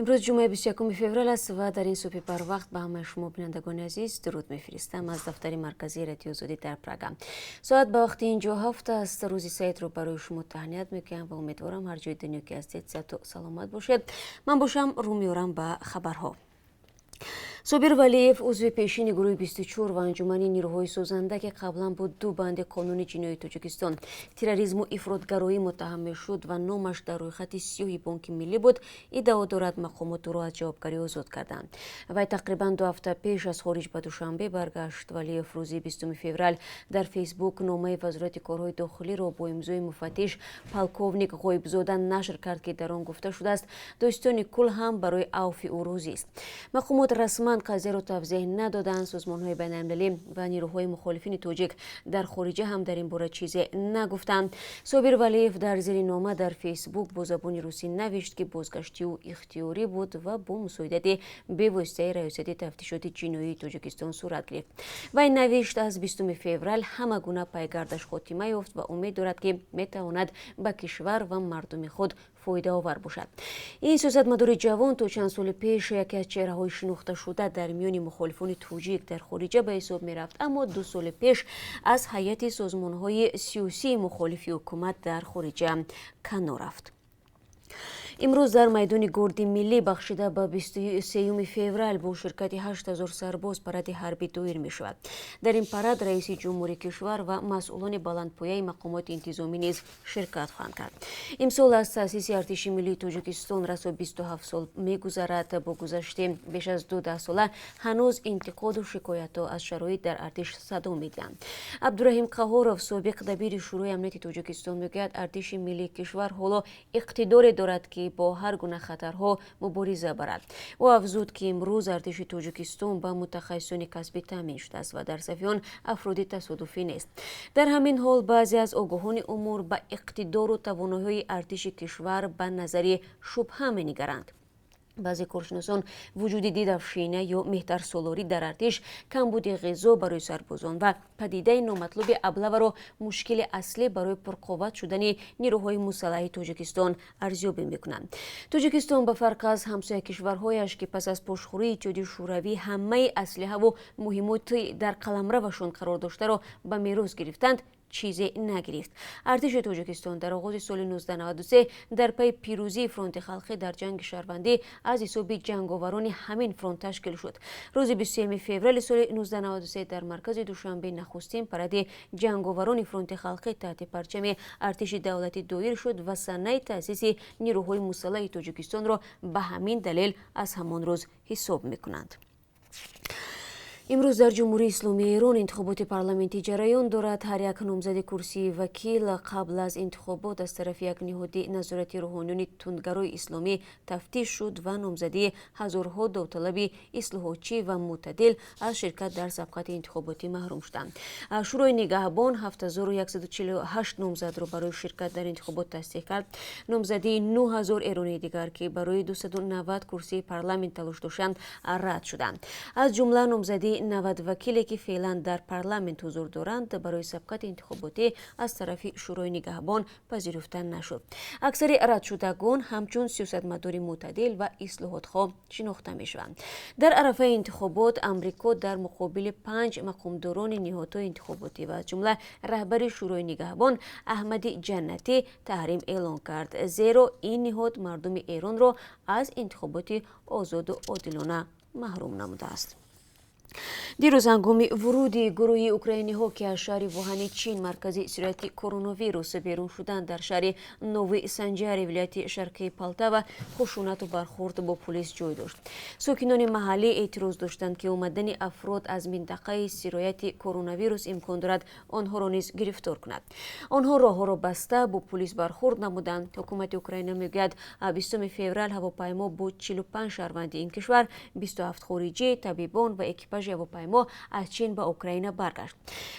امروز جمعه 21 فوریه است و در این صبح بر وقت به همه شما بینندگان عزیز درود میفرستم از دفتر مرکزی رادیو آزادی در پراگ. ساعت به وقت اینجا 7 است. روزی سعید رو برای شما تهنیت میکنم و امیدوارم هر جای دنیا که هستید صحت و سلامت باشید. من باشم رو میارم به خبرها. صابر ولیف عضو پیشین گروه 24 و انجمن نیروهای سوزنده که قبلا با دو بند قانون جنایی تاجیکستان تروریسم و افراطگرایی متهم شد و نامش در روی خط سیاه بانک ملی بود، ادعا دارد مقامات او را از جوابگری آزاد کردند. وی تقریبا 2 هفته پیش از خارج به دوشنبه برگشت. ولیف روزی 20 فوریه در فیسبوک نامه وزارت کارهای داخلی را با امضای مفتش پالکوونیک غایبزاده نشر کرد که در آن گفته شده است داستان کل هم برای عفو او روزی است. مقامات رسما قضیه را توضیح ندادند. سازمان‌های بین‌المللی و نیروهای مخالفین تاجیک در خارج هم در این باره چیزی نگفتند. صابر ولیف در زیر نامه در فیسبوک با زبان روسی نوشت که بازگشتی او اختیاری بود و با مساعدت به واسطه ریاست تفتیشات جنایی تاجیکستان صورت گرفت. وی نوشت از 20 فوریه همه گونه پیگردش خاتمه یافت و امید دارد که میتواند به کشور و مردم خود فایده آور باشد. این سیاستمدار جوان تا چند سال پیش یکی از چهره‌های شناخته شده در میان مخالفان تاجیک در خارج به حساب می‌رفت، اما 2 سال پیش از هیئت سازمان‌های سیاسی مخالف حکومت در خارج کنار رفت. امروز در میدان گارد ملی بخشیده به 23 فوریه با شرکت 8000 سرباز پرد حربی دایر می شود. در این پرد رئیس جمهوری کشور و مسئولان بلندپایه مقامات انتظامی نیز شرکت خواهند کرد. امسال از تأسیس ارتش ملی تاجیکستان رسوا 27 سال می‌گذرد. با گذشت بیش از 2 ساله هنوز انتقاد و شکایت‌ها از شرایط در ارتش صدا می‌دهند. عبدالرحیم قهارов سابق دبیر شورای امنیت تاجیکستان میگوید ارتش ملی کشور حالا اقتدار دارد که با هر گونه خطرها مبارزه برد. او افزود که امروز ارتش تاجیکستان به متخصصان کسبی تامین شده است و در صف آن افراد تصادفی نیست. در همین حال بعضی از آگاهان امور به اقتدار و توانایی ارتش کشور به نظر شبهه می‌نگرند. بعضی کارشناسان وجود دیدافشینه یا مهترسالاری در ارتش، کمبود غذا برای سربازان و پدیده نامطلوب ابله را مشکل اصلی برای پرقوت شدن نیروهای مسلح تاجیکستان ارزیابی می‌کنند. تاجیکستان به فرق از همسایه کشورهایش که پس از پاشخوری اتحادیه شوروی همه اسلحه و مهمات در قلمروشان قرار داشته را به میراث گرفتند، چیزی نگرفت. ارتش تاجیکستان در آغاز سال 1993 در پی پیروزی فرانت خلقی در جنگ شهروندی از حساب جنگاوران همین فرانت تشکیل شد. روز 23 فوریه سال 1993 در مرکز دوشنبه نخستین پرد جنگاوران فرانت خلقی تحت پرچم ارتش دولتی دایر شد و سنه تأسیس نیروهای مسلح تاجیکستان را به همین دلیل از همان روز حساب می‌کنند. امروز در جمهوری اسلامی ایران انتخابات پارلمانتی جریان دارد. هر یک نامزد کرسی وکیل قبل از انتخابات از طرف یک نهاد نظارتی روحانیون تندگرای اسلامی تفتیش شد و نامزدی هزارها داوطلب اصلاحاتچی و معتدل از شرکت در سبقت انتخاباتی محروم شدند. شورای نگهبان 7148 نامزد را برای شرکت در انتخابات تصدیق کرد. نامزدی 9000 ایرانی دیگر که برای 290 کرسی پارلمان تلاش داشتند رد شدند. از جمله نامزدی 90 وکیلی که فعلا در پارلمان حضور دارند برای سبقت انتخاباتی از طرف شورای نگهبان پذیرفته نشد. اکثر رد شدگان همچون سیاستمدار معتدل و اصلاحات‌خواه شناخته می‌شوند. در عرصه انتخابات امریکا در مقابل 5 مقامداران نهادهای انتخاباتی و از جمله رهبر شورای نگهبان احمد جنتی تحریم اعلان کرد، زیرا این نهاد مردم ایران را از انتخابات آزاد و عادلانه محروم نموده است. دیروز هنگام ورود گروه اوکراینی ها که از شهر ووهان چین مرکز سرایت کرونا ویروس بیرون شدند در شهر نوی سنجر ولایت شرقی پالتاوا خشونت و برخورد با پلیس جای داشت. ساکنان محلی اعتراض داشتند که آمدن افراد از منطقه سرایت کرونا ویروس امکان دارد آنها را نیز گرفتار کند. آنها راه را بسته با پلیس برخورد نمودند. حکومت اوکراین میگوید 20 فوریه هواپیما با 45 شهروند این کشور، 27 خارجی، طبیبان و اکیپاژ екіпаж ҳавопаймо аз чин ба Украина баргашт.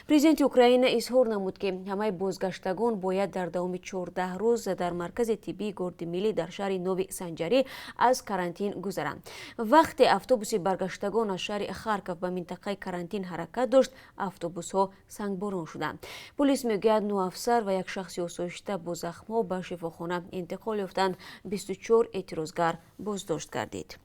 Президенти Украина изҳор намуд, ки ҳамаи бозгаштагон бояд дар давоми 14 рӯз дар маркази тиббии горди миллӣ дар шаҳри Нови Санҷарӣ аз карантин гузаранд. Вақте автобуси баргаштагон аз шаҳри Харков ба минтақаи карантин ҳаракат дошт, автобусҳо сангборон шуданд. Полис мегӯяд 9 афсар ва як шахси осоишта бо захмҳо ба шифохона интиқол ёфтанд. 24 эътирозгар боздошт гардид.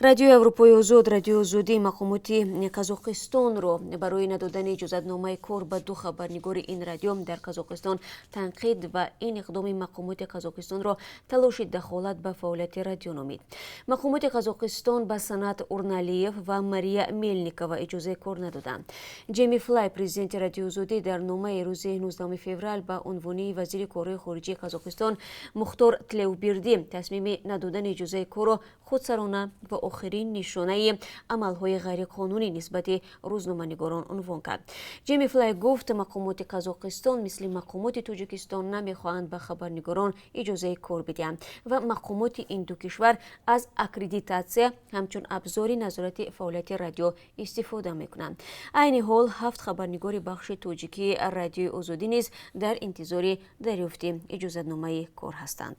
Радиои Аврупои озод Радиои озодии мақомоти Қазоқистонро барои надодани иҷозатномаи кор ба 2 хабарнигори ин радио дар Қазоқистон танқид ва ин иқдоми мақомоти Қазоқистонро талоши дахолат ба фаъолияти радио номид. Мақомоти Қазоқистон ба Санат Урналиев ва Мария Мельникова иҷозаи кор надоданд. Ҷейми Флай, президенти Радиои озодӣ, дар номаи рӯзи 19 феврал ба унвони вазири корҳои хориҷии Қазоқистон Мухтор Тлеубердӣ тасмими надодани иҷозаи корро худсарона ва охирин нишонаи амалҳои ғайриқонунӣ нисбати рӯзноманигорон унвон кард. Ҷейми Флай гуфт, мақомоти Қазоқистон мисли мақомоти Тоҷикистон намехоҳанд ба хабарнигорон иҷозаи кор бидиҳанд ва мақомоти ин ду кишвар аз аккредитатсия ҳамчун абзори назорати фаъолияти радио истифода мекунанд. Айни ҳол 7 хабарнигори бахши тоҷикии Радиои озодӣ низ дар интизори дарёфти иҷозатномаи кор ҳастанд.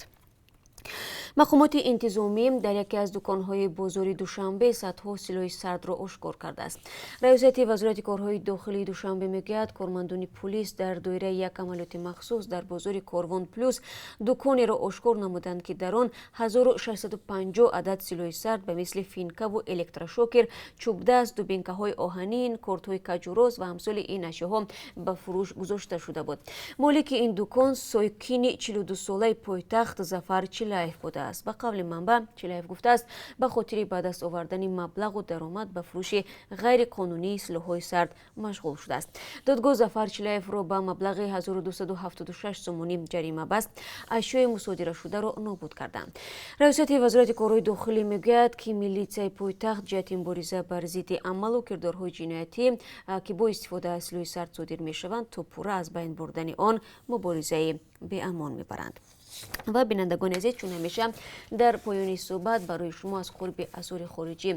мақомоти интизомӣ дар яке аз дуконҳои бозори Душанбе садҳо силоҳи сардро ошкор кардааст. Раёсати вазорати корҳои дохилии Душанбе мегӯяд, кормандони полис дар доираи як амалиёти махсус дар бозори Корвон плюс дуконеро ошкор намуданд, ки дар он 1650 адад силоҳи сард ба мисли финкаву электрошокер, чӯбдаст, дубинкаҳои оҳанин, кортҳои каҷурос ва амсоли ин ашёҳо ба фурӯш гузошта шуда буд. Молики ин дукон сокини 42-солаи пойтахт Зафар Чилаев будааст. Ба қавли манба, Чилаев гуфтааст, ба хотири ба даст овардани маблағу даромад ба фурӯши ғайриқонунии силоҳҳои сард машғул шудааст. Додгоҳ Зафар Чилаевро ба маблағи 1276 сомонӣ ҷарима баст, ашёи мусодирашударо нобуд карданд. Раёсати вазорати корҳои дохилӣ мегӯяд, ки милитсияи пойтахт ҷиҳати мубориза бар зидди амалу кирдорҳои ҷиноятӣ, ки бо истифода аз силоҳи сард содир мешаванд, то пурра аз байн бурдани он муборизаи беамон мебаранд. ва бинандагони азиз, чун ҳамеша дар поёни суҳбат барои шумо аз қурби асъори хориҷӣ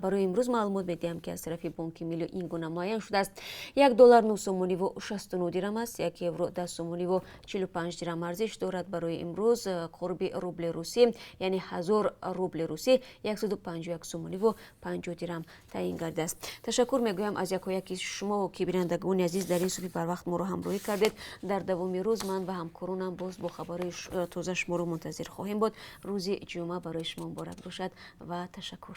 барои имрӯз маълумот медиҳам, ки аз тарафи Бонки Миллӣ ин гуна муайян шудааст. $1 9 сомониву 69 дирам аст, 1 евро 10 сомониву 45 дирам арзиш дорад. Барои имрӯз қурби рубли русӣ, яъне 1000 рубли русӣ 151 сомониву 50 дирам таъин гардидааст. Ташаккур мегӯям аз якояки шумо, ки бинандагони азиз дар ин суҳби барвақт моро ҳамроҳӣ кардед. Дар давоми рӯз ман ва ҳамкоронам боз бо хабарои тоза шуморо мунтазир хоҳем буд. рӯзи ҷумъа барои шумо муборак бошад ва ташаккур.